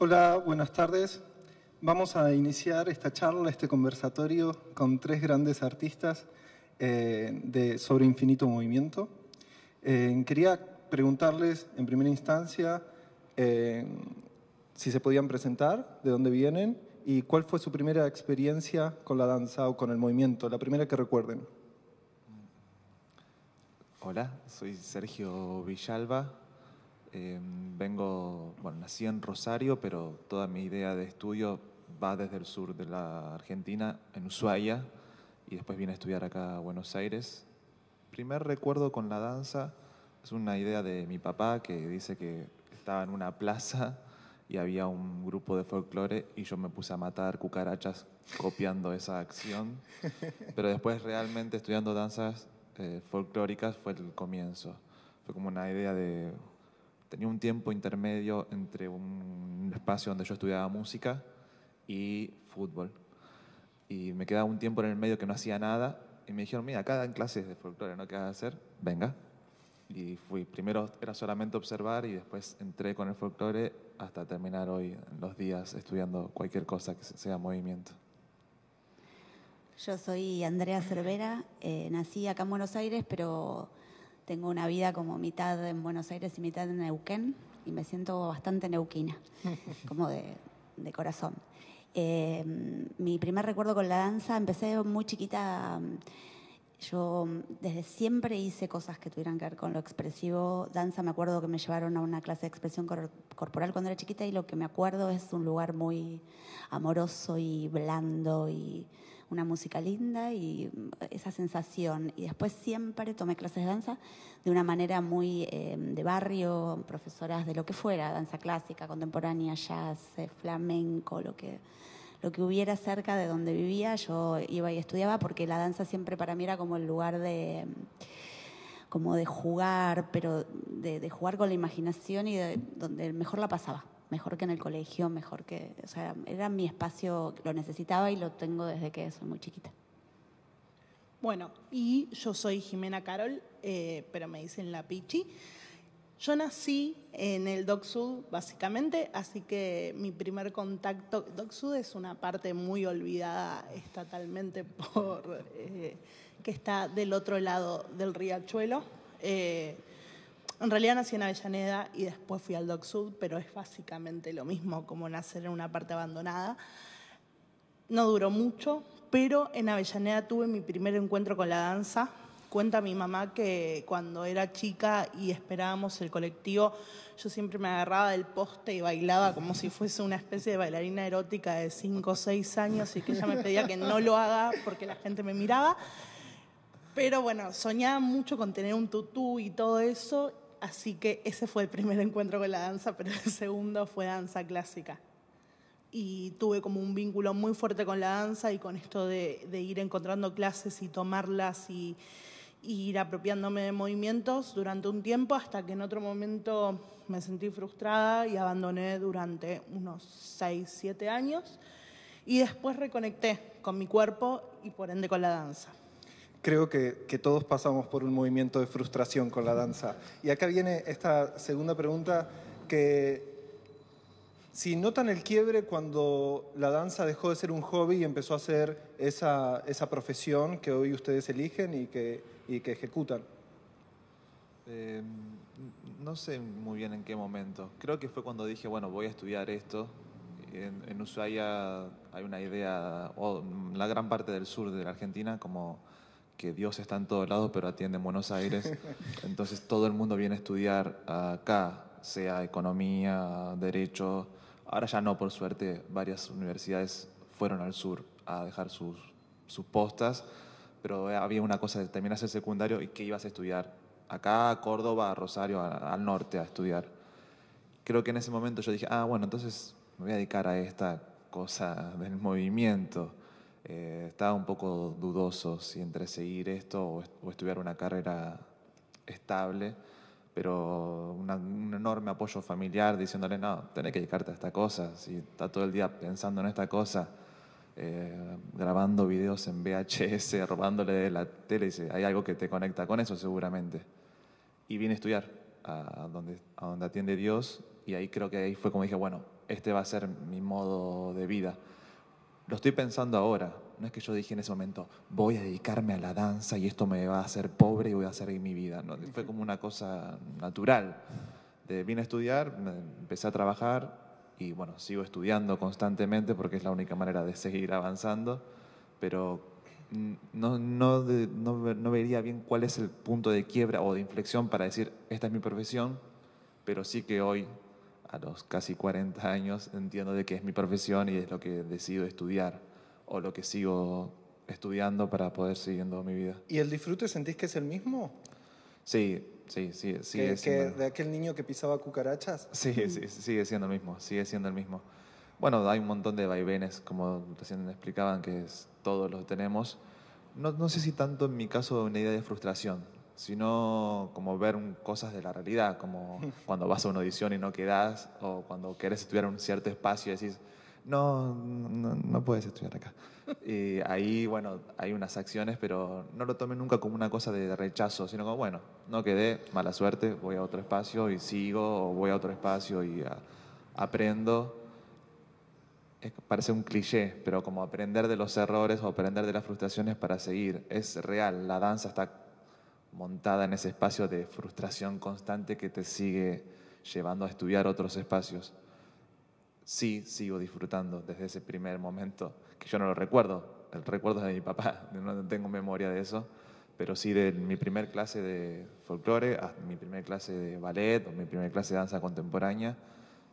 Hola, buenas tardes. Vamos a iniciar esta charla, este conversatorio con tres grandes artistas sobre infinito movimiento. Quería preguntarles en primera instancia si se podían presentar, de dónde vienen y cuál fue su primera experiencia con la danza o con el movimiento, la primera que recuerden. Hola, soy Sergio Villalba. Nací en Rosario, pero toda mi idea de estudio va desde el sur de la Argentina, en Ushuaia, y después vine a estudiar acá a Buenos Aires. Primer recuerdo con la danza es una idea de mi papá que dice que estaba en una plaza y había un grupo de folclore y yo me puse a matar cucarachas copiando esa acción. Pero después realmente estudiando danzas folclóricas fue el comienzo. Fue como una idea de... Tenía un tiempo intermedio entre un espacio donde yo estudiaba música y fútbol. Y me quedaba un tiempo en el medio que no hacía nada y me dijeron, mira, acá dan clases de folclore, ¿no? ¿Qué vas a hacer? Venga. Y fui. Primero era solamente observar y después entré con el folclore hasta terminar hoy en los días estudiando cualquier cosa que sea movimiento. Yo soy Andrea Cervera, nací acá en Buenos Aires, pero tengo una vida como mitad en Buenos Aires y mitad en Neuquén, y me siento bastante neuquina, como de corazón. Mi primer recuerdo con la danza, empecé muy chiquita. Yo desde siempre hice cosas que tuvieran que ver con lo expresivo. Danza, me acuerdo que me llevaron a una clase de expresión corporal cuando era chiquita, y lo que me acuerdo es un lugar muy amoroso y blando y una música linda y esa sensación. Y después siempre tomé clases de danza de una manera muy de barrio, profesoras de lo que fuera, danza clásica, contemporánea, jazz, flamenco, lo que hubiera cerca de donde vivía, yo iba y estudiaba, porque la danza siempre para mí era como el lugar de jugar, pero de jugar con la imaginación y donde mejor la pasaba, mejor que en el colegio, o sea, era mi espacio, lo necesitaba y lo tengo desde que soy muy chiquita. Bueno, y yo soy Jimena Carol, pero me dicen la Pichi. Yo nací en el Dock Sud, básicamente, así que mi primer contacto... Dock Sud es una parte muy olvidada estatalmente que está del otro lado del riachuelo. En realidad nací en Avellaneda y después fui al Dock Sud, pero es básicamente lo mismo como nacer en una parte abandonada. No duró mucho, pero en Avellaneda tuve mi primer encuentro con la danza. Cuenta mi mamá que cuando era chica y esperábamos el colectivo, yo siempre me agarraba del poste y bailaba como si fuese una especie de bailarina erótica de 5 o 6 años, y que ella me pedía que no lo haga porque la gente me miraba. Pero bueno, soñaba mucho con tener un tutú y todo eso, así que ese fue el primer encuentro con la danza, pero el segundo fue danza clásica. Y tuve como un vínculo muy fuerte con la danza y con esto de ir encontrando clases y tomarlas y ir apropiándome de movimientos durante un tiempo, hasta que en otro momento me sentí frustrada y abandoné durante unos 6, 7 años, y después reconecté con mi cuerpo y por ende con la danza. Creo que todos pasamos por un movimiento de frustración con la danza. Y acá viene esta segunda pregunta, que si notan el quiebre cuando la danza dejó de ser un hobby y empezó a ser esa profesión que hoy ustedes eligen y que ejecutan. No sé muy bien en qué momento. Creo que fue cuando dije, bueno, voy a estudiar esto. En Ushuaia hay una idea, o la gran parte del sur de la Argentina, como que Dios está en todos lados, pero atiende en Buenos Aires. Entonces todo el mundo viene a estudiar acá, sea economía, derecho. Ahora ya no, por suerte, varias universidades fueron al sur a dejar sus postas, pero había una cosa de terminar el secundario y que ibas a estudiar acá, a Córdoba, a Rosario, al norte a estudiar. Creo que en ese momento yo dije, bueno, entonces me voy a dedicar a esta cosa del movimiento. Estaba un poco dudoso si entre seguir esto o estudiar una carrera estable, pero un enorme apoyo familiar diciéndole, no, tenés que dedicarte a esta cosa. Si está todo el día pensando en esta cosa, grabando videos en VHS, robándole de la tele, dice, hay algo que te conecta con eso seguramente. Y vine a estudiar a donde atiende Dios, y ahí creo que ahí fue como dije, bueno, este va a ser mi modo de vida. Lo estoy pensando ahora. No es que yo dije en ese momento, voy a dedicarme a la danza y esto me va a hacer pobre y voy a hacer mi vida. No, fue como una cosa natural. Vine a estudiar, empecé a trabajar y bueno, sigo estudiando constantemente porque es la única manera de seguir avanzando, pero no vería bien cuál es el punto de quiebra o de inflexión para decir, esta es mi profesión, pero sí que hoy, a los casi 40 años, entiendo de que es mi profesión y es lo que decido estudiar o lo que sigo estudiando para poder siguiendo mi vida. ¿Y el disfrute sentís que es el mismo? Sí, sigue siendo. ¿De aquel niño que pisaba cucarachas? Sí, sigue siendo el mismo, sigue siendo el mismo. Bueno, hay un montón de vaivenes, como recién explicaban, que todos los tenemos. No sé si tanto en mi caso una idea de frustración, sino como ver cosas de la realidad, como cuando vas a una audición y no quedás, o cuando querés estudiar un cierto espacio y decís, no puedes estudiar acá. Y ahí, bueno, hay unas acciones, pero no lo tomen nunca como una cosa de rechazo, sino como, bueno, no quedé, mala suerte, voy a otro espacio y sigo, o voy a otro espacio y aprendo. Parece un cliché, pero como aprender de los errores o aprender de las frustraciones para seguir. Es real, la danza está montada en ese espacio de frustración constante que te sigue llevando a estudiar otros espacios. Sí, sigo disfrutando desde ese primer momento, que yo no lo recuerdo, el recuerdo es de mi papá, no tengo memoria de eso, pero sí de mi primer clase de folclore, a mi primer clase de ballet o mi primer clase de danza contemporánea,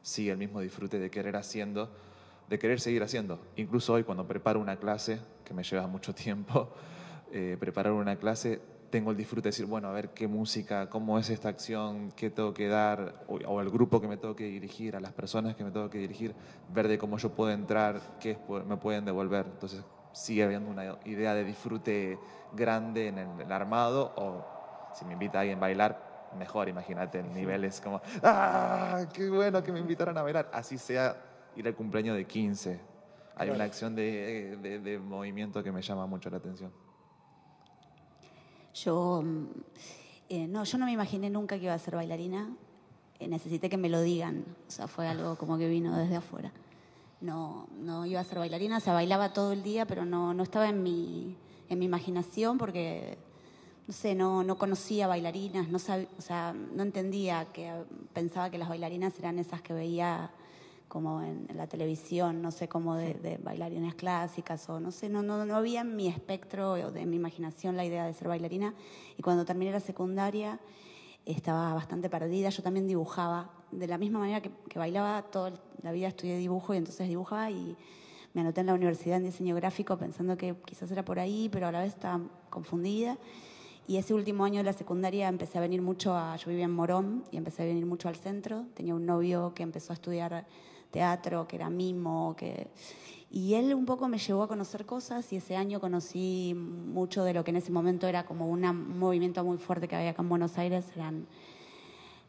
sí el mismo disfrute de de querer seguir haciendo. Incluso hoy cuando preparo una clase, que me lleva mucho tiempo, preparar una clase, tengo el disfrute de decir, bueno, a ver qué música, cómo es esta acción, qué tengo que dar, o al grupo que me tengo que dirigir, a las personas que me tengo que dirigir, ver de cómo yo puedo entrar, qué me pueden devolver. Entonces sigue habiendo una idea de disfrute grande en el armado, o si me invita alguien a bailar, mejor, imagínate, el nivel es como, ¡ah! ¡Qué bueno que me invitaran a bailar! Así sea ir al cumpleaños de 15. Hay una acción de movimiento que me llama mucho la atención. Yo no me imaginé nunca que iba a ser bailarina. Necesité que me lo digan. O sea, fue algo como que vino desde afuera. No iba a ser bailarina, o sea, bailaba todo el día, pero no estaba en mi imaginación porque, no sé, no conocía bailarinas, o sea, no entendía pensaba que las bailarinas eran esas que veía como en la televisión, no sé, como de bailarinas clásicas o no sé, no había en mi espectro o de mi imaginación la idea de ser bailarina. Y cuando terminé la secundaria estaba bastante perdida. Yo también dibujaba, de la misma manera que bailaba, toda la vida estudié dibujo y entonces dibujaba y me anoté en la universidad en diseño gráfico pensando que quizás era por ahí, pero a la vez estaba confundida. Y ese último año de la secundaria empecé a venir mucho yo vivía en Morón y empecé a venir mucho al centro. Tenía un novio que empezó a estudiar teatro, que era mimo, y él un poco me llevó a conocer cosas y ese año conocí mucho de lo que en ese momento era como un movimiento muy fuerte que había acá en Buenos Aires, eran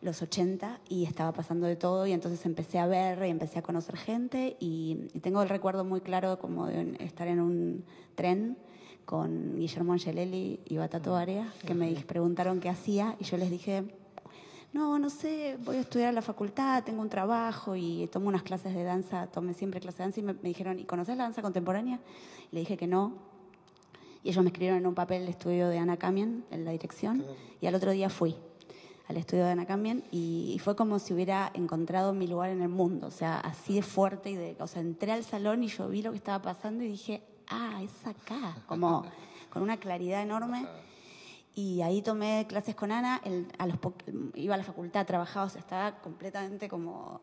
los 80 y estaba pasando de todo y entonces empecé a ver y empecé a conocer gente y tengo el recuerdo muy claro como de estar en un tren con Guillermo Angelelli y Batato Barea, que me preguntaron qué hacía y yo les dije, no sé, voy a estudiar a la facultad, tengo un trabajo y tomo unas clases de danza, tomé siempre clases de danza y me dijeron, ¿y conoces la danza contemporánea? Y le dije que no. Y ellos me escribieron en un papel el estudio de Ana Camien, en la dirección, y al otro día fui al estudio de Ana Camien y fue como si hubiera encontrado mi lugar en el mundo, o sea, así de fuerte, o sea, entré al salón y yo vi lo que estaba pasando y dije, es acá, como con una claridad enorme. Y ahí tomé clases con Ana, iba a la facultad, trabajaba, o sea, estaba completamente como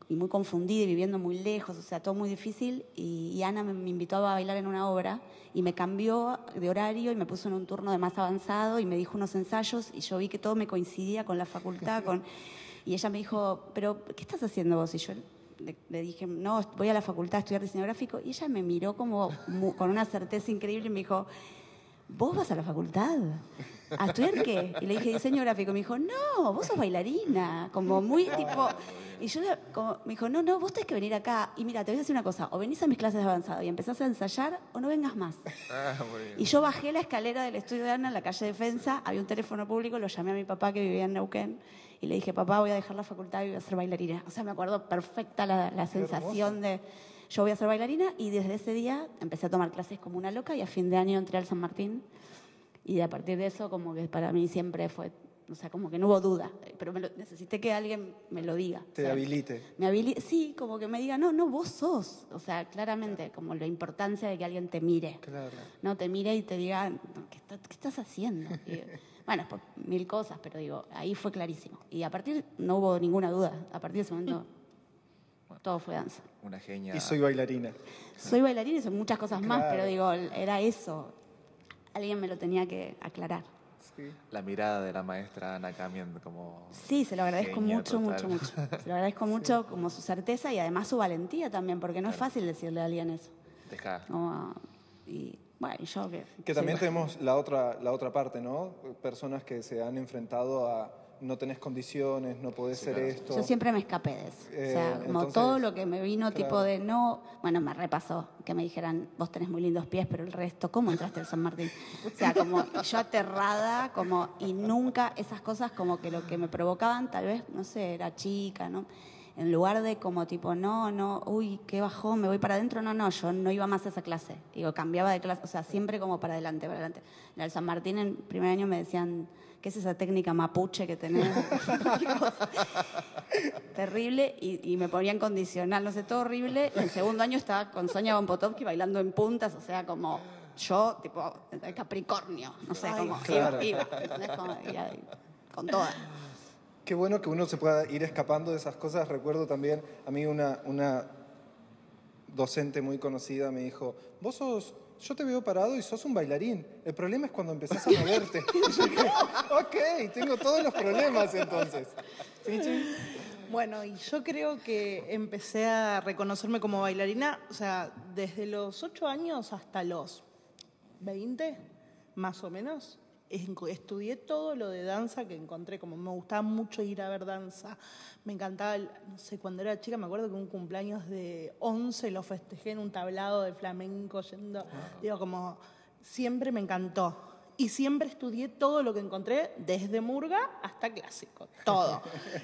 y muy confundida y viviendo muy lejos, o sea, todo muy difícil. Y Ana me invitó a bailar en una obra y me cambió de horario y me puso en un turno de más avanzado y me dijo unos ensayos y yo vi que todo me coincidía con la facultad. Y ella me dijo, ¿pero qué estás haciendo vos? Y yo le dije, no, voy a la facultad a estudiar diseño gráfico. Y ella me miró como con una certeza increíble y me dijo, ¿vos vas a la facultad? ¿a estudiar qué? Y le dije diseño gráfico. Me dijo, no, vos sos bailarina. Como muy tipo... Y yo me dijo, no, vos tenés que venir acá. Y mira, te voy a decir una cosa. O venís a mis clases de avanzado y empezás a ensayar o no vengas más. Muy bien. Y yo bajé la escalera del estudio de Ana en la calle Defensa. Había un teléfono público, lo llamé a mi papá que vivía en Neuquén. Y le dije, papá, voy a dejar la facultad y voy a ser bailarina. O sea, me acuerdo perfecta la sensación de... Yo voy a ser bailarina y desde ese día empecé a tomar clases como una loca y a fin de año entré al San Martín. Y a partir de eso, como que para mí siempre fue... O sea, como que no hubo duda, pero necesité que alguien me lo diga. Te habilite. Sí, como que me diga, no, vos sos. O sea, claramente, como la importancia de que alguien te mire. Claro. No, te mire y te diga, ¿qué estás haciendo? Y, bueno, por mil cosas, pero digo, ahí fue clarísimo. Y a partir, no hubo ninguna duda. A partir de ese momento, todo fue danza. Una genia. Y soy bailarina. Soy bailarina y son muchas cosas más, Claro. pero digo, era eso. Alguien me lo tenía que aclarar. Sí. La mirada de la maestra Ana Camien como... Sí, se lo agradezco genia mucho. Se lo agradezco Sí. mucho como su certeza y además su valentía también, porque no es fácil decirle a alguien eso. Deja. Y bueno, yo Que también sí, tenemos la otra parte, ¿no? Personas que se han enfrentado a no tenés condiciones, no podés ser claro. esto. yo siempre me escapé de eso. O sea, como entonces, todo lo que me vino claro. tipo de no... Bueno, me repasó que me dijeran, vos tenés muy lindos pies, pero el resto, ¿cómo entraste al San Martín? O sea, como yo aterrada, como... Y nunca esas cosas como que lo que me provocaban, tal vez, no sé, era chica, ¿no? En lugar de como tipo, no, uy, qué bajón, me voy para adentro, no, yo no iba más a esa clase. Digo, cambiaba de clase, o sea, siempre como para adelante. En el San Martín, en primer año me decían, ¿qué es esa técnica mapuche que tenés? Terrible, y me ponían condicional, no sé, todo horrible. Y en segundo año estaba con Sonia Bonpotovsky bailando en puntas, o sea, como yo, tipo, Capricornio, no sé, Ay, como claro. iba, ¿entendés? Como, con todas. Qué bueno que uno se pueda ir escapando de esas cosas. Recuerdo también, a mí una docente muy conocida me dijo, yo te veo parado y sos un bailarín. El problema es cuando empezás a moverte. Y yo dije, ok, tengo todos los problemas entonces. ¿Sí? Bueno, y yo creo que empecé a reconocerme como bailarina, o sea, desde los 8 años hasta los 20, más o menos. Estudié todo lo de danza que encontré, como me gustaba mucho ir a ver danza. Me encantaba, no sé, cuando era chica me acuerdo que un cumpleaños de 11 lo festejé en un tablado de flamenco yendo, digo, como siempre me encantó. Y siempre estudié todo lo que encontré, desde murga hasta clásico, todo.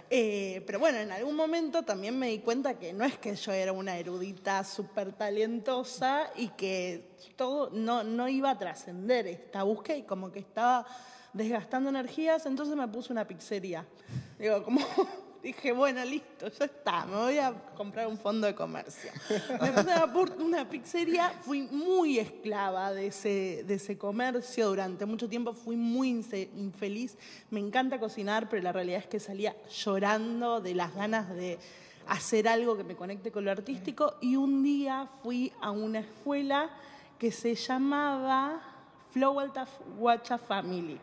Pero bueno, en algún momento también me di cuenta que no es que yo era una erudita súper talentosa y que todo no iba a trascender esta búsqueda y como que estaba desgastando energías, entonces me puse una pizzería. Digo, como... Dije, bueno, listo, ya está, me voy a comprar un fondo de comercio. Me puse una pizzería, fui muy esclava de ese comercio durante mucho tiempo, fui muy infeliz. Me encanta cocinar, pero la realidad es que salía llorando de las ganas de hacer algo que me conecte con lo artístico. Y un día fui a una escuela que se llamaba Flow Alta Guacha Family.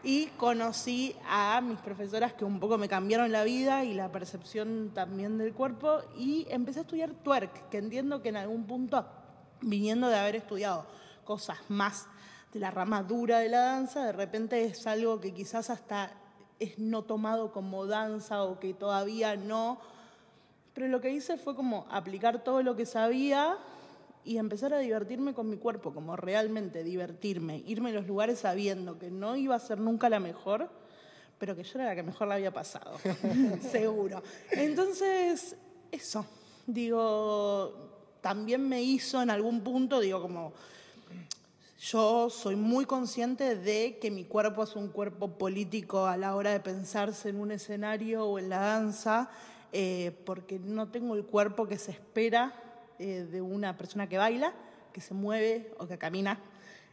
Y conocí a mis profesoras que un poco me cambiaron la vida y la percepción también del cuerpo. Y empecé a estudiar twerk, que entiendo que en algún punto, viniendo de haber estudiado cosas más de la rama dura de la danza, de repente es algo que quizás hasta es no tomado como danza o que todavía no. Pero lo que hice fue como aplicar todo lo que sabía y empezar a divertirme con mi cuerpo, como realmente divertirme, irme a los lugares sabiendo que no iba a ser nunca la mejor, pero que yo era la que mejor la había pasado, seguro. Entonces, eso, digo, también me hizo en algún punto, digo, como yo soy muy consciente de que mi cuerpo es un cuerpo político a la hora de pensarse en un escenario o en la danza, porque no tengo el cuerpo que se espera de una persona que baila, que se mueve o que camina.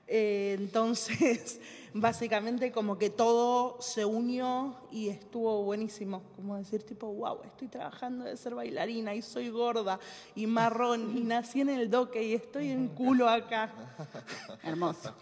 Entonces, básicamente como que todo se unió y estuvo buenísimo. Como decir, tipo, wow, estoy trabajando de ser bailarina y soy gorda y marrón y nací en el doque y estoy en culo acá. Hermoso.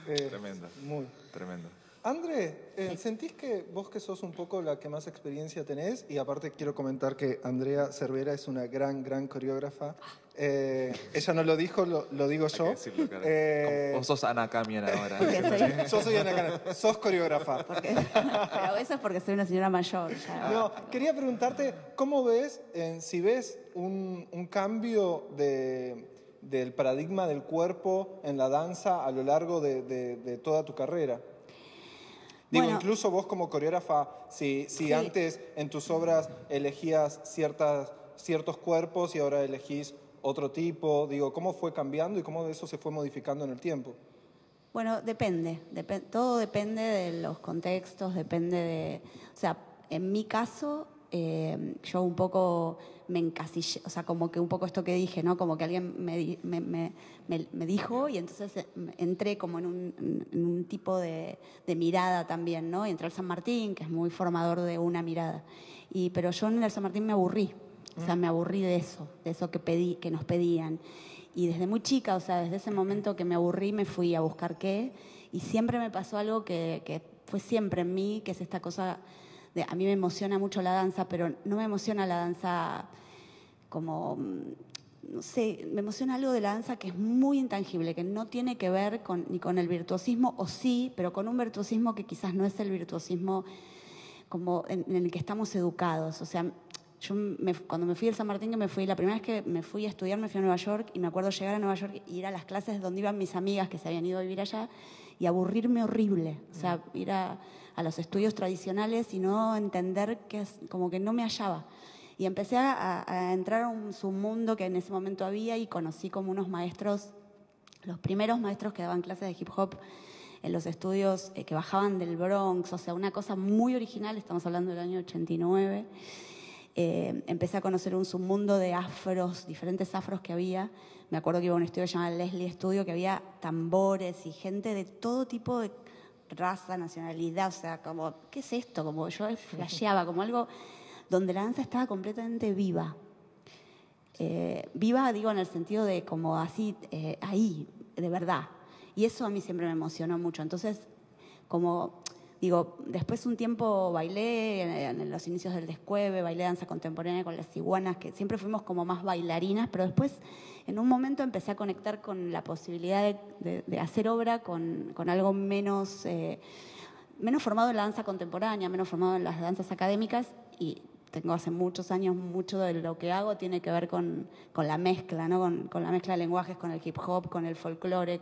Tremendo. Muy. Tremendo. André, ¿sentís que vos que sos un poco la que más experiencia tenés? Y aparte quiero comentar que Andrea Cervera es una gran coreógrafa. Ella no lo dijo, lo digo yo. Hay que decirlo, cara. Vos sos Ana Kamian ahora. Yo soy Ana Kamian, sos coreógrafa. Pero eso es porque soy una señora mayor. Ya. No, quería preguntarte, ¿cómo ves, si ves un cambio del paradigma del cuerpo en la danza a lo largo de toda tu carrera? Digo, Bueno, incluso vos como coreógrafa, si sí. antes en tus obras elegías ciertos cuerpos y ahora elegís otro tipo, digo, ¿cómo fue cambiando y cómo eso se fue modificando en el tiempo? Bueno, todo depende de los contextos, depende de... O sea, en mi caso, yo un poco me encasillé, o sea, como que un poco esto que dije, ¿no? Como que alguien me dijo y entonces entré como en un tipo de mirada también, ¿no? Y entré al San Martín, que es muy formador de una mirada. Pero yo en el San Martín me aburrí, o sea, me aburrí de eso que nos pedían. Y desde muy chica, o sea, desde ese momento que me aburrí, me fui a buscar qué. Y siempre me pasó algo que fue siempre en mí, que es esta cosa a mí me emociona mucho la danza, pero no me emociona la danza como, no sé, me emociona algo de la danza que es muy intangible, que no tiene que ver ni con el virtuosismo, o sí, pero con un virtuosismo que quizás no es el virtuosismo como en el que estamos educados. O sea, cuando me fui del San Martín, la primera vez que me fui a estudiar, me fui a Nueva York y me acuerdo llegar a Nueva York y ir a las clases donde iban mis amigas que se habían ido a vivir allá y aburrirme horrible. O sea, ir a los estudios tradicionales y no entender como que no me hallaba. Y empecé a entrar a un submundo que en ese momento había y conocí como unos maestros, los primeros maestros que daban clases de hip hop en los estudios que bajaban del Bronx, o sea, una cosa muy original, estamos hablando del año 89. Empecé a conocer un submundo de afros, diferentes afros que había. Me acuerdo que iba a un estudio llamado Leslie Studio, que había tambores y gente de todo tipo de raza, nacionalidad, o sea, como, ¿qué es esto? Como yo flasheaba, como algo donde la danza estaba completamente viva. Viva, digo, en el sentido de como así, ahí, de verdad. Y eso a mí siempre me emocionó mucho. Entonces, como... Digo, después un tiempo bailé en los inicios del Descueve, bailé danza contemporánea con las iguanas, que siempre fuimos como más bailarinas, pero después en un momento empecé a conectar con la posibilidad de hacer obra con algo menos formado en la danza contemporánea, menos formado en las danzas académicas, y tengo hace muchos años, mucho de lo que hago tiene que ver con la mezcla, ¿no? Con la mezcla de lenguajes, con el hip hop, con el folclore,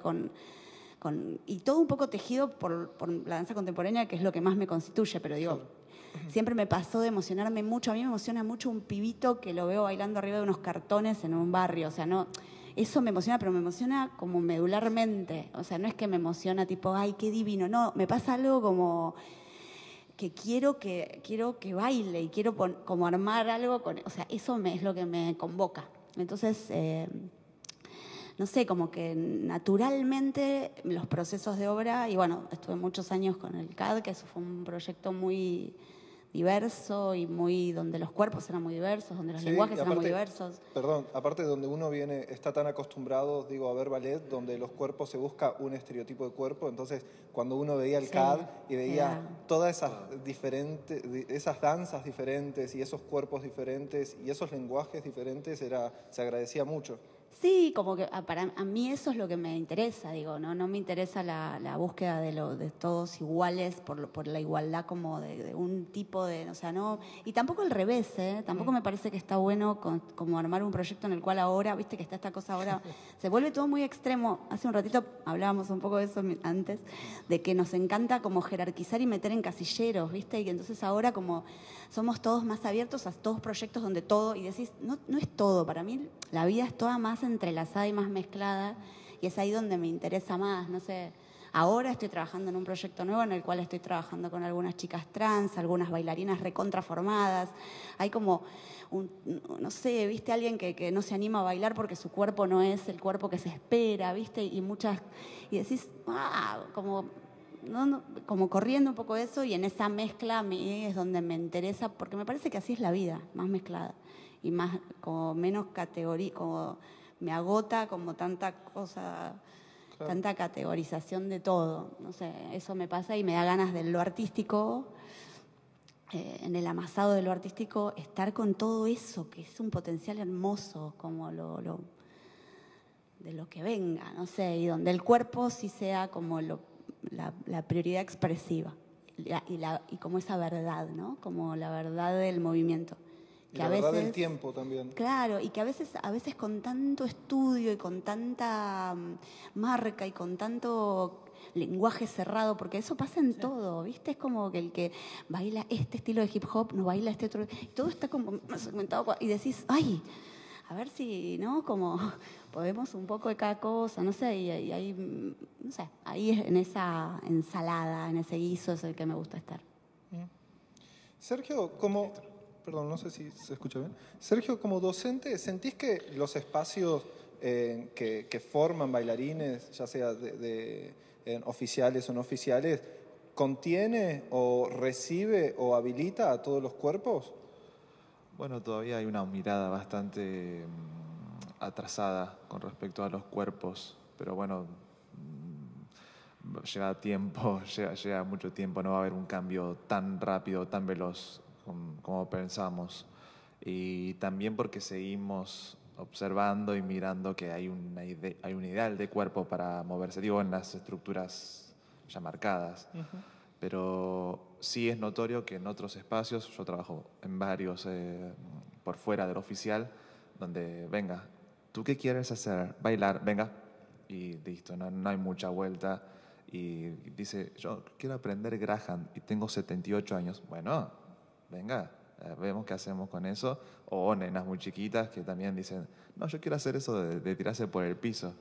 y todo un poco tejido por la danza contemporánea, que es lo que más me constituye, pero digo, siempre me pasó de emocionarme mucho. A mí me emociona mucho un pibito que lo veo bailando arriba de unos cartones en un barrio, o sea, no, eso me emociona, pero me emociona como medularmente, o sea, no es que me emociona tipo, ay, qué divino, no, me pasa algo como que quiero que baile y quiero como armar algo, o sea, eso es lo que me convoca. Entonces... no sé, como que naturalmente los procesos de obra, y bueno, estuve muchos años con el CAD, que eso fue un proyecto muy diverso y donde los cuerpos eran muy diversos, donde los lenguajes eran muy diversos. Perdón, aparte de donde uno está tan acostumbrado, digo, a ver ballet, donde los cuerpos se busca un estereotipo de cuerpo, entonces cuando uno veía el CAD y veía todas esas danzas diferentes y esos cuerpos diferentes y esos lenguajes diferentes, se agradecía mucho. Sí, como que a mí eso es lo que me interesa, digo, no me interesa la búsqueda de todos iguales por la igualdad como de un tipo de, o sea, no, y tampoco al revés, tampoco me parece que está bueno como armar un proyecto en el cual ahora, viste que está esta cosa ahora, se vuelve todo muy extremo. Hace un ratito hablábamos un poco de eso antes, de que nos encanta como jerarquizar y meter en casilleros, viste, y que entonces ahora como somos todos más abiertos a todos proyectos donde todo, y decís, no es todo, para mí la vida es toda más entrelazada y más mezclada, y es ahí donde me interesa más, no sé. Ahora estoy trabajando en un proyecto nuevo en el cual estoy trabajando con algunas chicas trans, algunas bailarinas recontraformadas. Hay como, no sé, viste, alguien que no se anima a bailar porque su cuerpo no es el cuerpo que se espera, viste, y decís, como... como corriendo un poco eso, y en esa mezcla a mí es donde me interesa, porque me parece que así es la vida, más mezclada y más como menos categoría, como me agota como tanta cosa tanta categorización de todo. No sé, eso me pasa y me da ganas de lo artístico, en el amasado de lo artístico, estar con todo eso, que es un potencial hermoso, como de lo que venga, no sé, y donde el cuerpo sí sea como la prioridad expresiva y como esa verdad, ¿no? Como la verdad del movimiento. Y la verdad del tiempo también. Claro, y que a veces con tanto estudio y con tanta marca y con tanto lenguaje cerrado, porque eso pasa en todo, ¿viste? Es como que el que baila este estilo de hip hop no baila este otro, y todo está como segmentado y decís, ay, a ver si, ¿no? Como podemos un poco de cada cosa, no sé, y ahí, no sé, ahí en esa ensalada, en ese guiso es el que me gusta estar. Sergio, perdón, no sé si se escucha bien. Sergio, como docente, ¿sentís que los espacios que forman bailarines, ya sea oficiales o no oficiales, contiene o recibe o habilita a todos los cuerpos? Bueno, todavía hay una mirada bastante atrasada con respecto a los cuerpos, pero bueno, lleva tiempo, llega mucho tiempo, no va a haber un cambio tan rápido, tan veloz como pensamos. Y también porque seguimos observando y mirando que hay hay un ideal de cuerpo para moverse, digo, en las estructuras ya marcadas. Pero sí es notorio que en otros espacios, yo trabajo en varios por fuera del oficial, donde, venga, ¿tú qué quieres hacer? Bailar, venga. Y listo, no hay mucha vuelta. Y dice, yo quiero aprender Graham y tengo 78 años. Bueno, venga, vemos qué hacemos con eso. O nenas muy chiquitas que también dicen, no, yo quiero hacer eso de tirarse por el piso.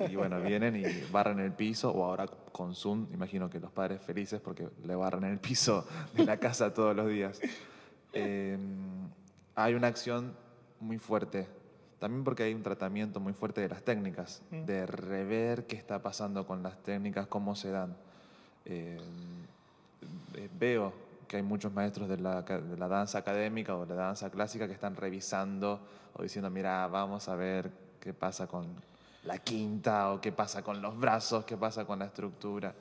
Y bueno, vienen y barran el piso, o ahora con Zoom, imagino que los padres felices porque le barran el piso de la casa todos los días. Hay una acción muy fuerte, también porque hay un tratamiento muy fuerte de las técnicas, de rever qué está pasando con las técnicas, cómo se dan. Veo que hay muchos maestros de la danza académica o de la danza clásica que están revisando o diciendo, mira, vamos a ver qué pasa con la quinta o qué pasa con los brazos, qué pasa con la estructura.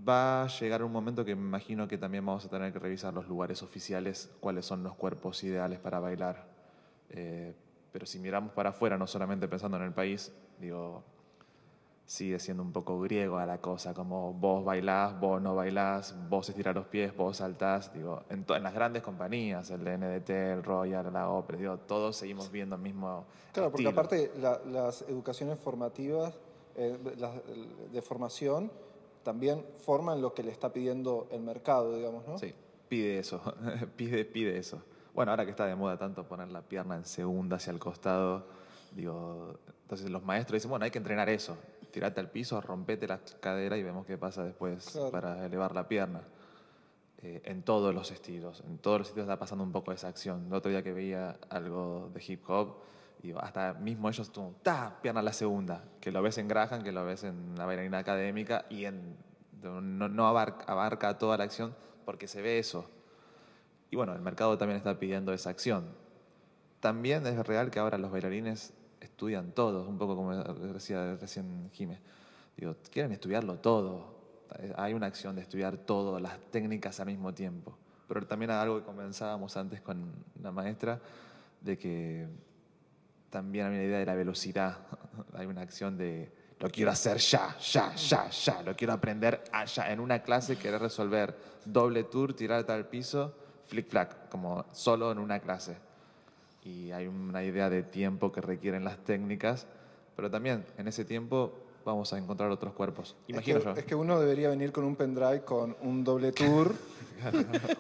Va a llegar un momento que me imagino que también vamos a tener que revisar los lugares oficiales, cuáles son los cuerpos ideales para bailar. Pero si miramos para afuera, no solamente pensando en el país, digo, sigue siendo un poco griego a la cosa, como vos bailás, vos no bailás, vos estirás los pies, vos saltás, digo, en las grandes compañías, el NDT, el Royal, la Ópera, digo, todos seguimos viendo el mismo Claro, porque estilo. aparte las educaciones formativas, las de formación, también forman lo que le está pidiendo el mercado, digamos, ¿no? Sí, pide eso, pide eso. Bueno, ahora que está de moda tanto poner la pierna en segunda hacia el costado, digo, entonces los maestros dicen, bueno, hay que entrenar eso, tirate al piso, rompete la cadera y vemos qué pasa después Claro. para elevar la pierna. En todos los estilos está pasando un poco esa acción. El otro día que veía algo de hip hop, digo, hasta mismo ellos, pierna a la segunda, que lo ves en Graham, que lo ves en la bailarina académica y no abarca toda la acción porque se ve eso. Y bueno, el mercado también está pidiendo esa acción. También es real que ahora los bailarines estudian todo, un poco como decía recién Jimé. Digo, quieren estudiarlo todo. Hay una acción de estudiar todo, las técnicas al mismo tiempo. Pero también algo que comenzábamos antes con la maestra, de que también hay una idea de la velocidad. Hay una acción de lo quiero hacer ya, lo quiero aprender allá. En una clase querés resolver doble tour, tirarte al piso, flick-flack, como solo en una clase. Y hay una idea de tiempo que requieren las técnicas, pero también en ese tiempo vamos a encontrar otros cuerpos. Imagino yo. Es que uno debería venir con un pendrive con un doble tour,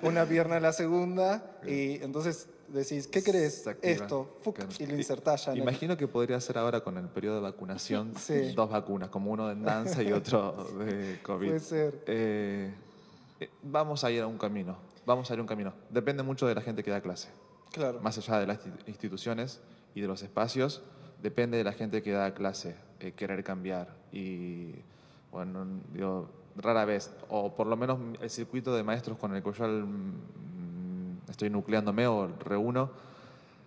una pierna a la segunda, y entonces decís, ¿qué querés? Esto, y lo insertás ya. Imagino que podría ser ahora con el periodo de vacunación, Sí. 2 vacunas, como uno en danza y otro de COVID. Puede ser. Vamos a ir a un camino, Depende mucho de la gente que da clase. Claro. Más allá de las instituciones y de los espacios, depende de la gente que da clase, querer cambiar. Y bueno, digo, rara vez, o por lo menos el circuito de maestros con el que yo estoy nucleándome o reúno,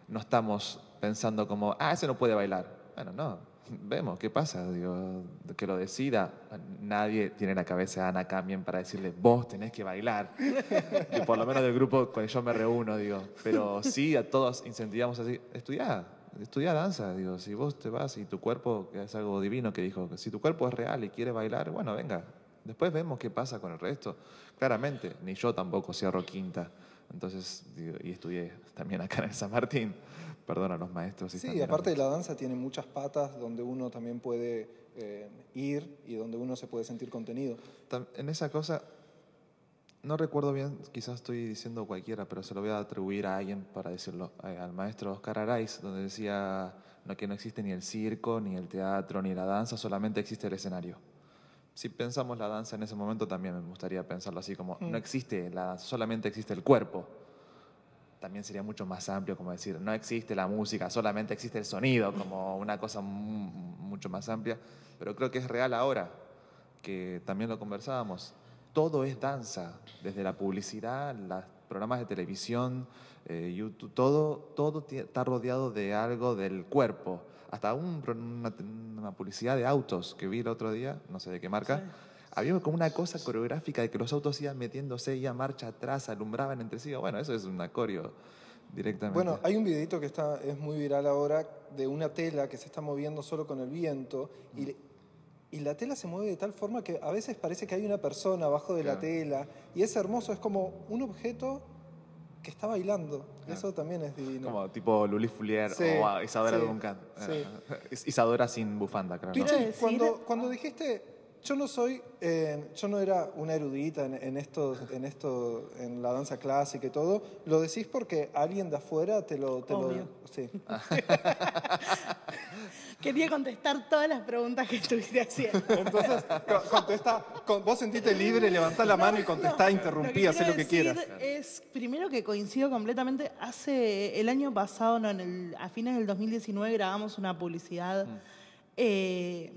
no estamos pensando como, ese no puede bailar. Bueno, no, vemos qué pasa, digo, que lo decida. Nadie tiene la cabeza de Ana Camien para decirle, vos tenés que bailar. Y por lo menos del grupo con el que yo me reúno, digo. Pero sí, a todos incentivamos así, estudiá danza, digo. Si vos te vas y tu cuerpo, que es algo divino que dijo, si tu cuerpo es real y quiere bailar, bueno, venga. Después vemos qué pasa con el resto. Claramente, ni yo tampoco cierro quinta. Entonces, digo, y estudié también acá en el San Martín. Perdón a los maestros. Si Sí, aparte de la danza tiene muchas patas donde uno también puede ir y donde uno se puede sentir contenido. En esa cosa, no recuerdo bien, quizás estoy diciendo cualquiera, pero se lo voy a atribuir a alguien para decirlo, al maestro Oscar Araiz, donde decía que no existe ni el circo, ni el teatro, ni la danza, solamente existe el escenario. Si pensamos la danza en ese momento, también me gustaría pensarlo así, como no existe la danza, solamente existe el cuerpo. También sería mucho más amplio, como decir, no existe la música, solamente existe el sonido, como una cosa mucho más amplia. Pero creo que es real ahora, que también lo conversábamos. Todo es danza, desde la publicidad, los programas de televisión, YouTube, todo está rodeado de algo del cuerpo. Hasta una publicidad de autos que vi el otro día, no sé de qué marca. Sí. Había como una cosa coreográfica de que los autos iban metiéndose, iban marcha atrás, alumbraban entre sí. Bueno, eso es un coreo directamente. Bueno, hay un videito que es muy viral ahora de una tela que se está moviendo solo con el viento y la tela se mueve de tal forma que a veces parece que hay una persona abajo de la tela y es hermoso, es como un objeto que está bailando. Eso también es divino. Como tipo Luli Foulier o Isadora Duncan. Sí. Isadora sin bufanda, claro. Pichi, cuando dijiste... Yo no era una erudita en la danza clásica y todo. ¿Lo decís porque alguien de afuera te lo sí. Quería contestar todas las preguntas que estuviste haciendo. Entonces, vos sentiste libre, levantá la mano y contestá, interrumpí, hacé lo que quieras. Es, primero que coincido completamente, el año pasado, a fines del 2019, grabamos una publicidad de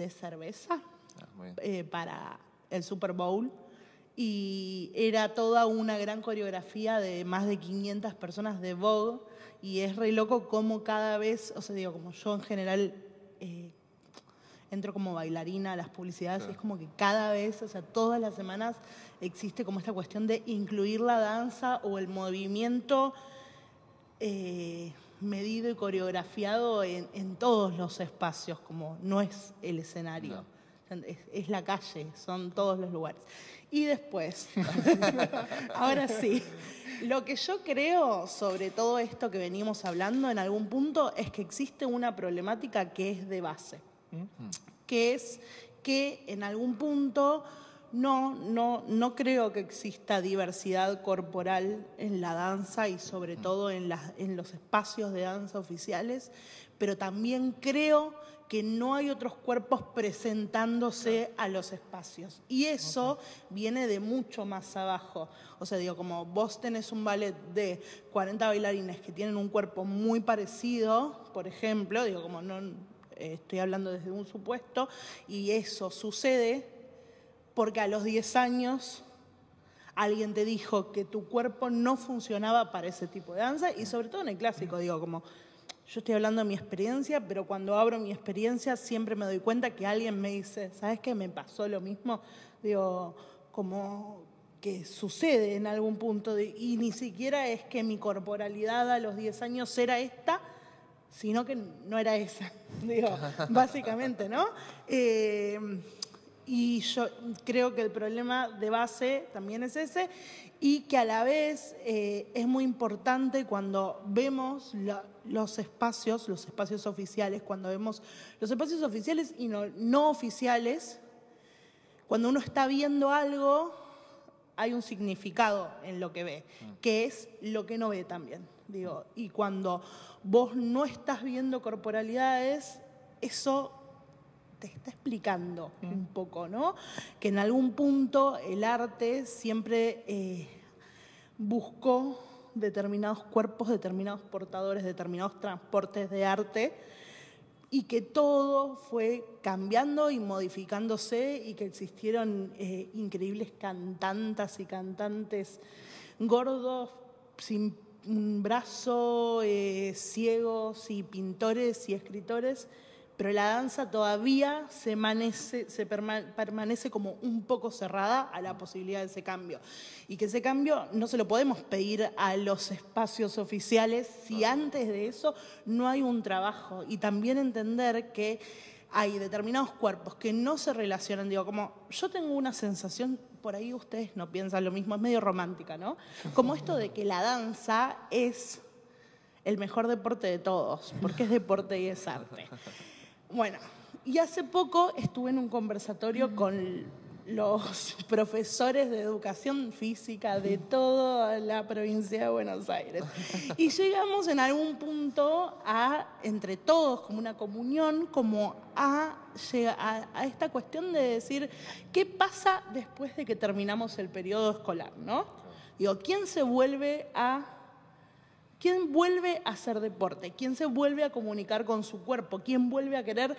cerveza. Para el Super Bowl y era toda una gran coreografía de más de 500 personas de Vogue y es re loco como cada vez, o sea, digo, como yo en general entro como bailarina a las publicidades y es como que cada vez, o sea, todas las semanas existe como esta cuestión de incluir la danza o el movimiento medido y coreografiado en todos los espacios, como no es el escenario. No. Es la calle, son todos los lugares. Y después, ahora sí, lo que yo creo sobre todo esto que venimos hablando en algún punto es que existe una problemática que es de base, que es que en algún punto no creo que exista diversidad corporal en la danza y sobre todo en los espacios de danza oficiales, pero también creo que no hay otros cuerpos presentándose a los espacios. Y eso viene de mucho más abajo. O sea, digo, como vos tenés un ballet de 40 bailarines que tienen un cuerpo muy parecido, por ejemplo, digo, como no estoy hablando desde un supuesto, y eso sucede porque a los 10 años alguien te dijo que tu cuerpo no funcionaba para ese tipo de danza, y sobre todo en el clásico, digo, como... Yo estoy hablando de mi experiencia, pero cuando abro mi experiencia siempre me doy cuenta que alguien me dice, ¿sabes qué? Me pasó lo mismo. Digo, como que sucede en algún punto. Y ni siquiera es que mi corporalidad a los 10 años era esta, sino que no era esa. Digo, básicamente, ¿no? Y yo creo que el problema de base también es ese. Y que a la vez es muy importante cuando vemos los espacios oficiales, cuando vemos los espacios oficiales y no oficiales, cuando uno está viendo algo, hay un significado en lo que ve, que es lo que no ve también. Digo, y cuando vos no estás viendo corporalidades, eso te está explicando un poco, ¿no? Que en algún punto el arte siempre buscó determinados cuerpos, determinados portadores, determinados transportes de arte y que todo fue cambiando y modificándose y que existieron increíbles cantantas y cantantes gordos, sin un brazo, ciegos y pintores y escritores pero la danza todavía permanece como un poco cerrada a la posibilidad de ese cambio. Y que ese cambio no se lo podemos pedir a los espacios oficiales si antes de eso no hay un trabajo. Y también entender que hay determinados cuerpos que no se relacionan. Digo, como yo tengo una sensación, por ahí ustedes no piensan lo mismo, es medio romántica, ¿no? Como esto de que la danza es el mejor deporte de todos, porque es deporte y es arte. Bueno, y hace poco estuve en un conversatorio con los profesores de educación física de toda la provincia de Buenos Aires. Y llegamos en algún punto entre todos, como una comunión, como a esta cuestión de decir, ¿qué pasa después de que terminamos el periodo escolar, no? Digo, ¿quién vuelve a hacer deporte? ¿Quién se vuelve a comunicar con su cuerpo? ¿Quién vuelve a querer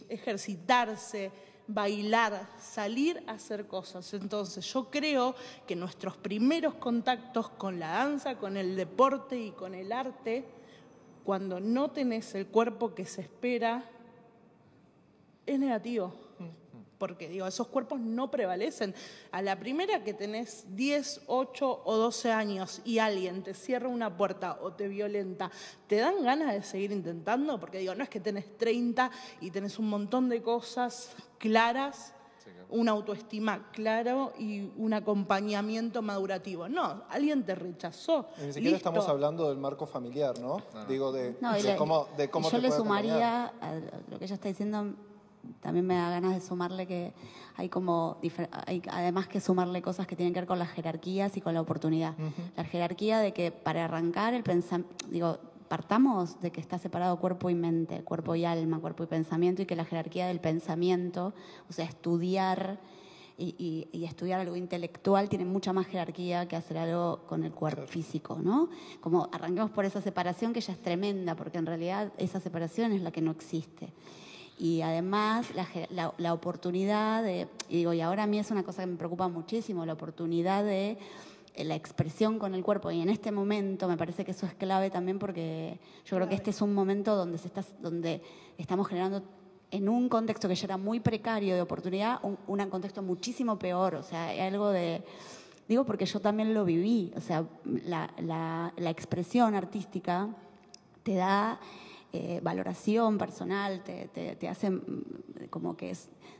ejercitarse, bailar, salir a hacer cosas? Entonces yo creo que nuestros primeros contactos con la danza, con el deporte y con el arte, cuando no tenés el cuerpo que se espera, es negativo. Porque, digo, esos cuerpos no prevalecen. A la primera que tenés 10, 8 o 12 años y alguien te cierra una puerta o te violenta, ¿te dan ganas de seguir intentando? Porque, digo, no es que tenés 30 y tenés un montón de cosas claras, una autoestima claro y un acompañamiento madurativo. No, alguien te rechazó. Ni siquiera estamos hablando del marco familiar, ¿no? Digo, de cómo yo le sumaría a lo que ella está diciendo. También me da ganas de sumarle que hay además que sumarle cosas que tienen que ver con las jerarquías y con la oportunidad. La jerarquía de que para arrancar el pensamiento, partamos de que está separado cuerpo y mente, cuerpo y alma, cuerpo y pensamiento, y que la jerarquía del pensamiento, o sea, estudiar y estudiar algo intelectual tiene mucha más jerarquía que hacer algo con el cuerpo físico, ¿no? Como arranquemos por esa separación que ya es tremenda, porque en realidad esa separación es la que no existe. Y además la oportunidad y ahora a mí es una cosa que me preocupa muchísimo, la oportunidad de la expresión con el cuerpo. Y en este momento me parece que eso es clave también, porque yo creo que este es un momento donde estamos generando, en un contexto que ya era muy precario de oportunidad, un contexto muchísimo peor. O sea, hay algo de... Digo porque yo también lo viví. O sea, la expresión artística te da... valoración personal, te hace como que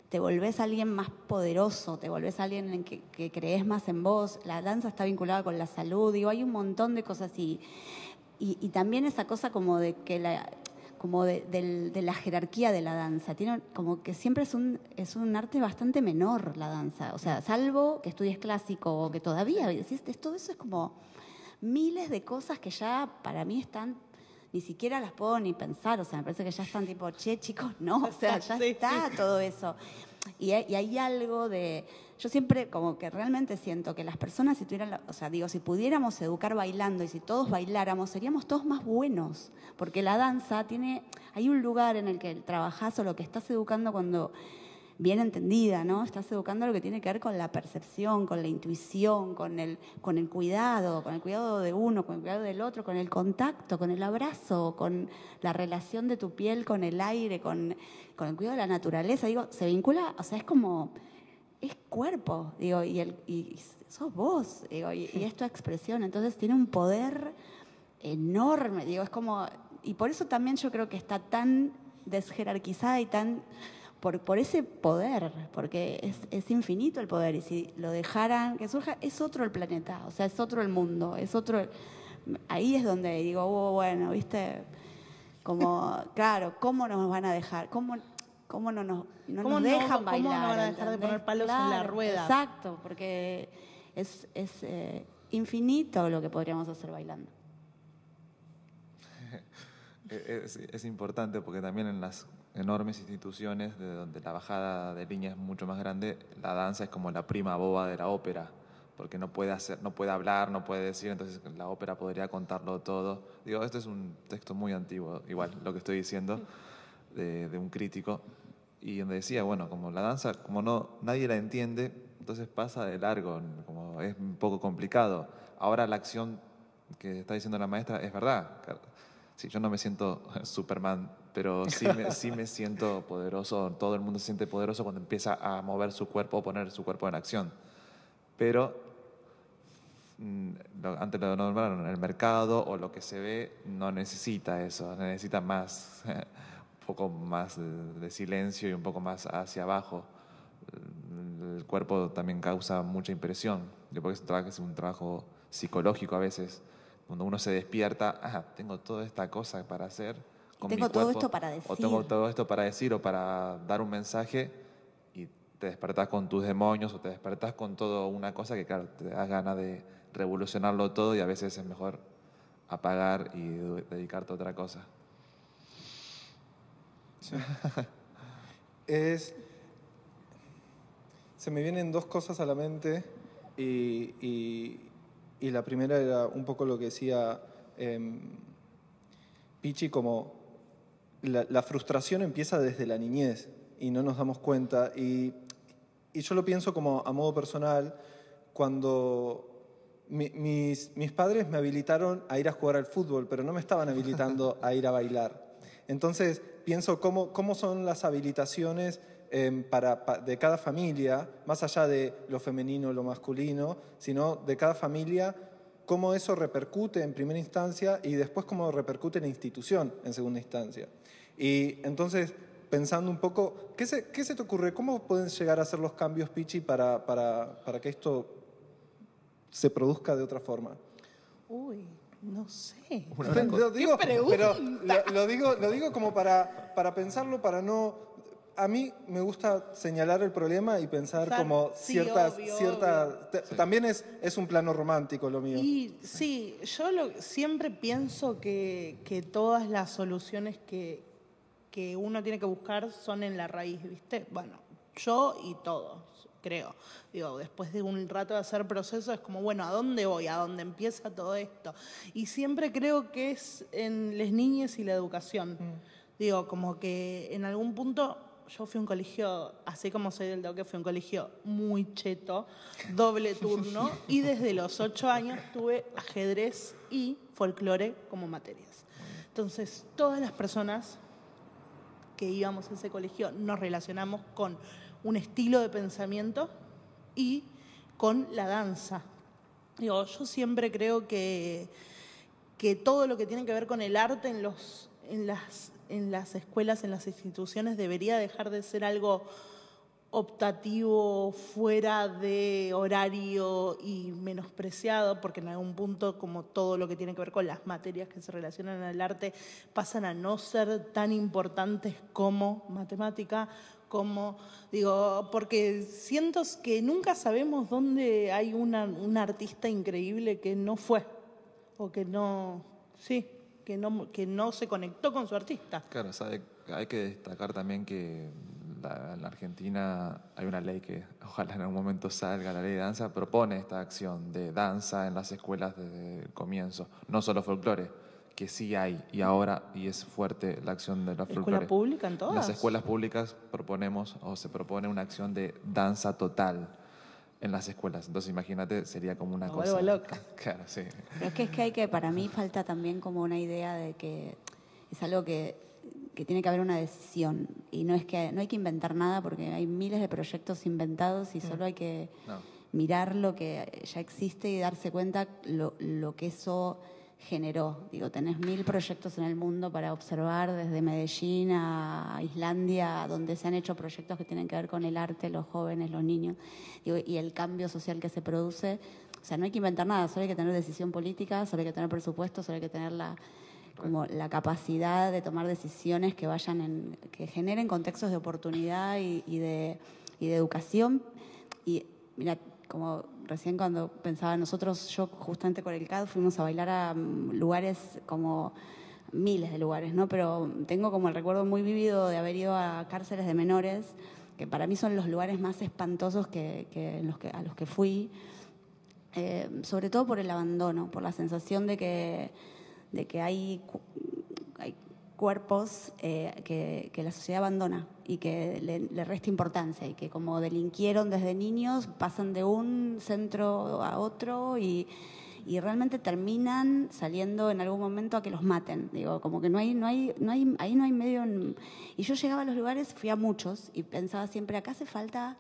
te volvés alguien más poderoso, te volvés alguien en que crees más en vos. La danza está vinculada con la salud, hay un montón de cosas y también esa cosa como de que de la jerarquía de la danza. Tiene como que siempre es un arte bastante menor la danza, o sea, salvo que estudies clásico o que todavía, todo eso es como miles de cosas que ya para mí están, ni siquiera las puedo ni pensar, o sea, me parece que ya están tipo, che, chicos, no, o sea, ya está todo eso. Y hay algo de... Yo siempre como que realmente siento que las personas, si tuvieran, si pudiéramos educar bailando y si todos bailáramos, seríamos todos más buenos, porque la danza hay un lugar en el que trabajás o lo que estás educando cuando... bien entendida, ¿no? Estás educando lo que tiene que ver con la percepción, con la intuición, con el cuidado de uno, con el cuidado del otro, con el contacto, con el abrazo, con la relación de tu piel con el aire, con el cuidado de la naturaleza. Se vincula, o sea, es cuerpo, y sos vos, y es tu expresión. Entonces tiene un poder enorme, es como... Y por eso también yo creo que está tan desjerarquizada y tan... Por ese poder, porque es infinito el poder, y si lo dejaran que surja, es otro el planeta, o sea, es otro el mundo, es otro... Ahí es donde digo, bueno, ¿viste? Como, claro, ¿cómo nos van a dejar? ¿Cómo no nos dejan bailar? ¿Cómo no van a dejar de poner palos en la rueda? Exacto, porque es infinito lo que podríamos hacer bailando. Es importante porque también en las enormes instituciones de donde la bajada de línea es mucho más grande, la danza es como la prima boba de la ópera, porque no puede hablar, no puede decir, entonces la ópera podría contarlo todo. Este es un texto muy antiguo, igual lo que estoy diciendo, de un crítico, y donde decía, bueno, como la danza, como nadie la entiende, entonces pasa de largo, como es un poco complicado. Ahora la acción que está diciendo la maestra es verdad. Si yo no me siento Superman pero sí me siento poderoso, todo el mundo se siente poderoso cuando empieza a mover su cuerpo o poner su cuerpo en acción. Pero ante lo normal, en el mercado o lo que se ve, no necesita eso, necesita más, un poco más de silencio y un poco más hacia abajo. El cuerpo también causa mucha impresión. Yo porque es un trabajo psicológico a veces. Cuando uno se despierta, tengo toda esta cosa para hacer con mi tengo cuerpo. todo esto para decir. O tengo todo esto para decir o para dar un mensaje y te despertás con tus demonios o te despertás con toda una cosa que, claro, te da ganas de revolucionarlo todo y a veces es mejor apagar y dedicarte a otra cosa. Sí. Se me vienen dos cosas a la mente y la primera era un poco lo que decía Pichi, como la frustración empieza desde la niñez y no nos damos cuenta. Y yo lo pienso como a modo personal, cuando mis padres me habilitaron a ir a jugar al fútbol, pero no me estaban habilitando a ir a bailar. Entonces pienso cómo son las habilitaciones de cada familia, más allá de lo femenino o lo masculino, sino de cada familia, cómo eso repercute en primera instancia y después cómo repercute en la institución en segunda instancia. Y entonces, pensando un poco, ¿qué se te ocurre? ¿Cómo pueden llegar a ser los cambios, Pichi, para que esto se produzca de otra forma? Uy, no sé. Lo digo, ¿Qué pregunta? pero lo digo como para pensarlo, para no... A mí me gusta señalar el problema y pensar como Sí, obvio. También es un plano romántico lo mío. Y sí, yo siempre pienso que todas las soluciones que uno tiene que buscar son en la raíz, ¿viste? Bueno, yo y todos, creo. Digo, después de un rato de hacer proceso es como, bueno, ¿a dónde voy? ¿A dónde empieza todo esto? Y siempre creo que es en las niñas y la educación. Digo, como que en algún punto... Yo fui a un colegio, así como soy del Doque, fui a un colegio muy cheto, doble turno, y desde los 8 años tuve ajedrez y folclore como materias. Entonces, todas las personas que íbamos a ese colegio nos relacionamos con un estilo de pensamiento y con la danza. Digo, yo siempre creo que todo lo que tiene que ver con el arte en las escuelas, en las instituciones, debería dejar de ser algo optativo, fuera de horario y menospreciado, porque en algún punto, como todo lo que tiene que ver con las materias que se relacionan al arte, pasan a no ser tan importantes como matemática, porque siento que nunca sabemos dónde hay un artista increíble que no fue, o que no se conectó con su artista. Claro, hay que destacar también que en la Argentina hay una ley que ojalá en algún momento salga, la ley de danza, propone esta acción de danza en las escuelas desde el comienzo, no solo folclore, que sí hay y es fuerte la acción de la folclore. ¿Escuela pública en todas? En las escuelas públicas se propone una acción de danza total en las escuelas. Entonces, imagínate, sería como una cosa... Me vuelvo loca. Claro, sí. Pero es que hay que, para mí falta también como una idea de que es algo que tiene que haber una decisión. Y no hay que inventar nada porque hay miles de proyectos inventados y solo hay que mirar lo que ya existe y darse cuenta lo que eso generó. Digo, tenés 1000 proyectos en el mundo para observar, desde Medellín a Islandia, donde se han hecho proyectos que tienen que ver con el arte, los jóvenes, los niños, digo, y el cambio social que se produce. O sea, no hay que inventar nada, solo hay que tener decisión política, solo hay que tener presupuesto, solo hay que tener la capacidad de tomar decisiones que generen contextos de oportunidad y de educación. Y mira, como recién cuando pensaba nosotros, yo justamente con el CAD fuimos a bailar a lugares como miles de lugares, ¿no? Pero tengo como el recuerdo muy vívido de haber ido a cárceles de menores, que para mí son los lugares más espantosos a los que fui, sobre todo por el abandono, por la sensación de que hay cuerpos que la sociedad abandona y que le resta importancia, y que como delinquieron desde niños pasan de un centro a otro y y realmente terminan saliendo en algún momento a que los maten. Digo, como que ahí no hay medio. Y yo llegaba a los lugares, fui a muchos y pensaba siempre, acá hace falta,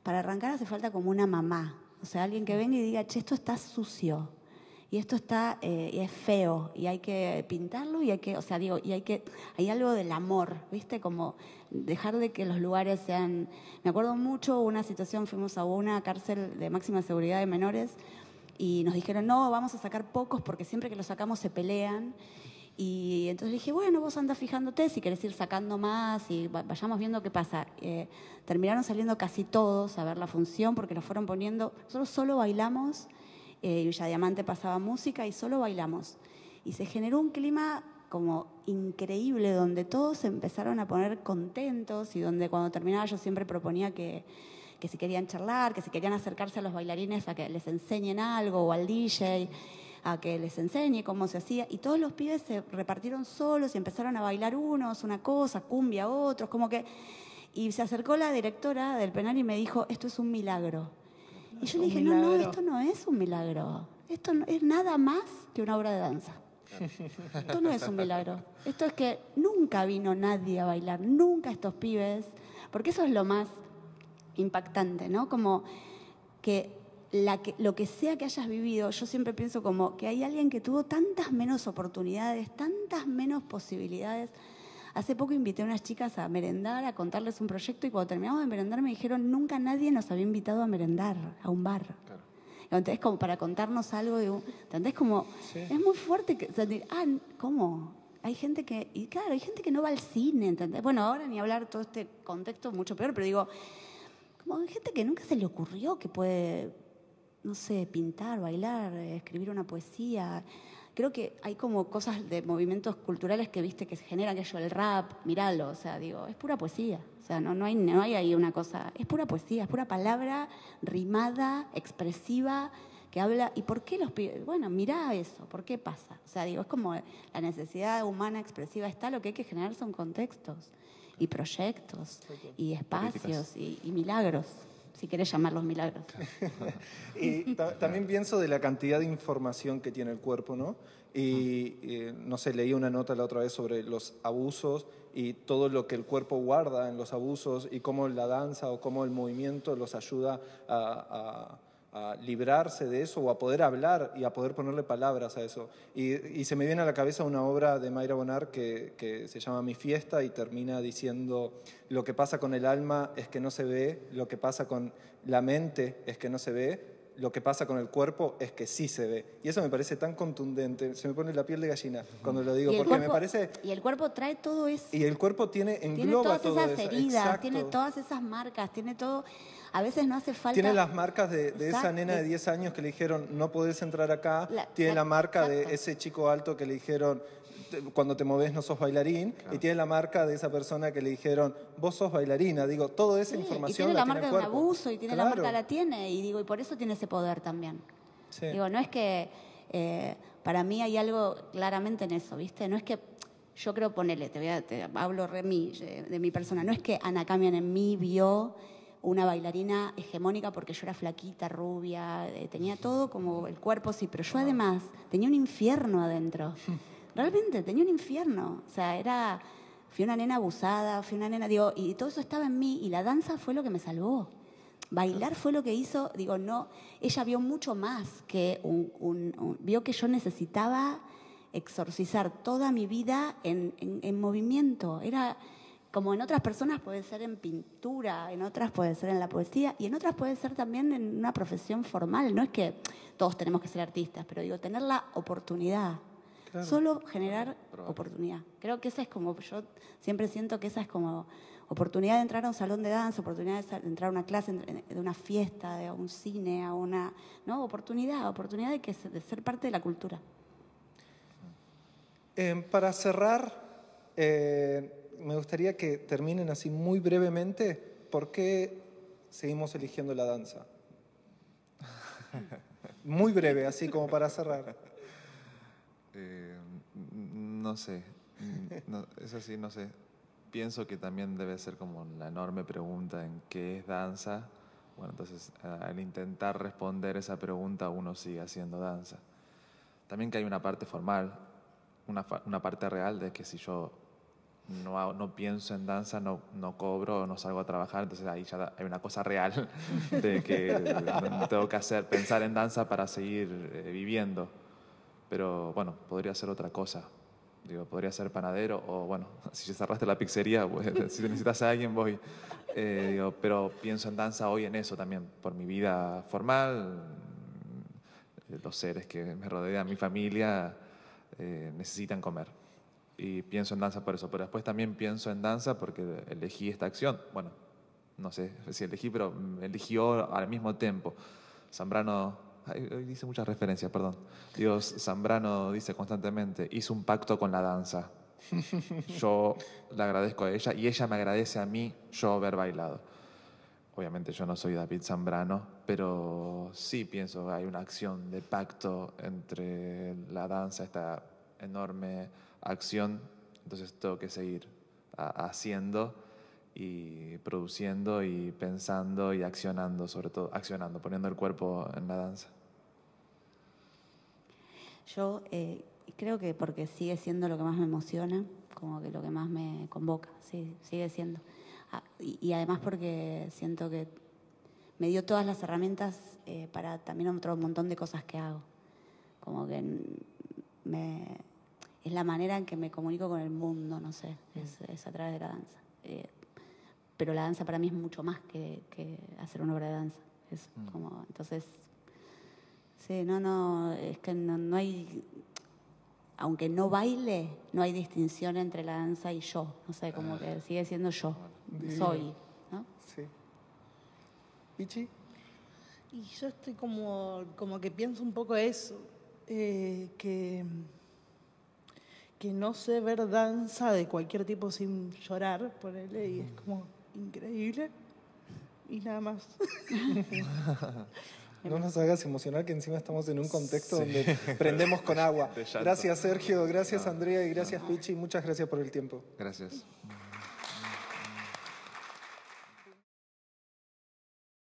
para arrancar hace falta como una mamá. O sea, alguien que venga y diga, che, esto está sucio. Y esto está, y es feo, y hay que pintarlo, y hay que, o sea, digo, hay algo del amor, ¿viste? Como dejar de que los lugares sean. Me acuerdo mucho una situación, fuimos a una cárcel de máxima seguridad de menores, y nos dijeron, no, vamos a sacar pocos, porque siempre que los sacamos se pelean. Y entonces le dije, bueno, vos andás fijándote, si querés ir sacando más, y vayamos viendo qué pasa. Terminaron saliendo casi todos a ver la función, porque los fueron poniendo. Nosotros solo bailamos. Villa Diamante pasaba música y solo bailamos. Y se generó un clima como increíble, donde todos se empezaron a poner contentos y donde cuando terminaba yo siempre proponía que si querían charlar, que si querían acercarse a los bailarines a que les enseñen algo, o al DJ, a que les enseñe cómo se hacía. Y todos los pibes se repartieron solos y empezaron a bailar unos, una cosa, cumbia otros, como que. Y se acercó la directora del penal y me dijo, esto es un milagro. Y yo le dije, no, esto no es un milagro. Esto no, es nada más que una obra de danza. Esto no es un milagro. Esto es que nunca vino nadie a bailar, nunca estos pibes, porque eso es lo más impactante, ¿no? Como que lo que sea que hayas vivido, yo siempre pienso como que hay alguien que tuvo tantas menos oportunidades, tantas menos posibilidades. Hace poco invité a unas chicas a merendar, a contarles un proyecto, y cuando terminamos de merendar me dijeron, nunca nadie nos había invitado a merendar, a un bar. Claro. Entonces, como para contarnos algo de un. ¿Entendés? Como, sí. Es muy fuerte que. O sea, ¿cómo? Hay gente que. Y claro, hay gente que no va al cine, ¿entendés? Bueno, ahora ni hablar todo este contexto mucho peor, pero digo, como hay gente que nunca se le ocurrió que puede, no sé, pintar, bailar, escribir una poesía. Creo que hay como cosas de movimientos culturales que viste que se generan, aquello, el rap, miralo, o sea, digo, es pura poesía. O sea, no hay ahí una cosa, es pura poesía, es pura palabra rimada, expresiva, que habla. ¿Y por qué los pibes? Bueno, mirá eso, ¿por qué pasa? O sea, digo, es como la necesidad humana expresiva está, lo que hay que generar son contextos y proyectos y espacios y milagros, si querés llamarlos milagros. Y también pienso de la cantidad de información que tiene el cuerpo, ¿no? Y no sé, leí una nota la otra vez sobre los abusos y todo lo que el cuerpo guarda en los abusos, y cómo la danza o cómo el movimiento los ayuda a librarse de eso, o a poder hablar y a poder ponerle palabras a eso. Y se me viene a la cabeza una obra de Mayra Bonar que se llama Mi Fiesta, y termina diciendo: lo que pasa con el alma es que no se ve, lo que pasa con la mente es que no se ve, lo que pasa con el cuerpo es que sí se ve. Y eso me parece tan contundente, se me pone la piel de gallina cuando lo digo, porque me parece. Y el cuerpo trae todo eso. Y el cuerpo engloba todo eso. Tiene todas esas heridas, tiene todas esas marcas, tiene todo. A veces no hace falta. Tiene las marcas de esa nena de 10 años que le dijeron, no podés entrar acá. Tiene la marca de ese chico alto que le dijeron, cuando te movés no sos bailarín. Claro. Y tiene la marca de esa persona que le dijeron, vos sos bailarina. Digo, toda esa información. Y tiene la marca de un abuso, y tiene la marca, la tiene. Y digo, y por eso tiene ese poder también. Sí. Digo, no es que. Para mí hay algo claramente en eso, ¿viste? No es que. Yo creo, ponele, hablo de mi persona. No es que Ana Kamian en mí vio una bailarina hegemónica porque yo era flaquita, rubia, tenía todo como el cuerpo, sí, pero yo además tenía un infierno adentro. Realmente tenía un infierno. O sea, fui una nena abusada, fui una nena, digo, y todo eso estaba en mí, y la danza fue lo que me salvó. Bailar fue lo que hizo, digo, no, ella vio mucho más que vio que yo necesitaba exorcizar toda mi vida en movimiento. Era como en otras personas puede ser en pintura, en otras puede ser en la poesía, y en otras puede ser también en una profesión formal. No es que todos tenemos que ser artistas, pero digo, tener la oportunidad. Claro. Solo generar oportunidad. Creo que esa es como, yo siempre siento que esa es como oportunidad de entrar a un salón de danza, oportunidad de entrar a una clase, de una fiesta, de un cine, a una, ¿no? Oportunidad de ser parte de la cultura. Para cerrar, me gustaría que terminen así muy brevemente, ¿por qué seguimos eligiendo la danza? Muy breve, así como para cerrar. No sé, es así, no sé. Pienso que también debe ser como la enorme pregunta en qué es danza. Bueno, entonces al intentar responder esa pregunta uno sigue haciendo danza. también que hay una parte formal, una parte real de que si yo no pienso en danza, no cobro, no salgo a trabajar, entonces ahí ya hay una cosa real de que no tengo que pensar en danza para seguir viviendo. Pero bueno, podría ser otra cosa. Digo, podría ser panadero o bueno, si cerraste la pizzería, pues, si necesitas a alguien voy. Pero pienso en danza hoy en eso también, por mi vida formal, los seres que me rodean, mi familia, necesitan comer. Y pienso en danza por eso, pero después también pienso en danza porque elegí esta acción. Bueno, no sé si elegí, pero eligió al mismo tiempo. Zambrano, hoy dice muchas referencias, perdón. Digo, Zambrano dice constantemente, hizo un pacto con la danza. Yo le agradezco a ella y ella me agradece a mí yo haber bailado. Obviamente yo no soy David Zambrano, pero sí pienso que hay una acción de pacto entre la danza, esta enorme acción, entonces tengo que seguir haciendo y produciendo y pensando y accionando, sobre todo accionando, poniendo el cuerpo en la danza. Yo creo que porque sigue siendo lo que más me emociona, como que lo que más me convoca, sí, sigue siendo. Y además porque siento que me dio todas las herramientas para también otro montón de cosas que hago. Como que es la manera en que me comunico con el mundo, no sé, es a través de la danza. Pero la danza para mí es mucho más que hacer una obra de danza. Es como, entonces, sí, es que no hay, aunque no baile, no hay distinción entre la danza y yo, no sé, como que sigue siendo yo, soy, ¿no? Sí. ¿Pichi? Y yo estoy como que pienso un poco eso, que no sé ver danza de cualquier tipo sin llorar, ponele, y es como increíble. Y nada más. No nos hagas emocionar que encima estamos en un contexto donde prendemos con agua. Gracias Sergio, gracias Andrea y gracias Pichi. Muchas gracias por el tiempo. Gracias.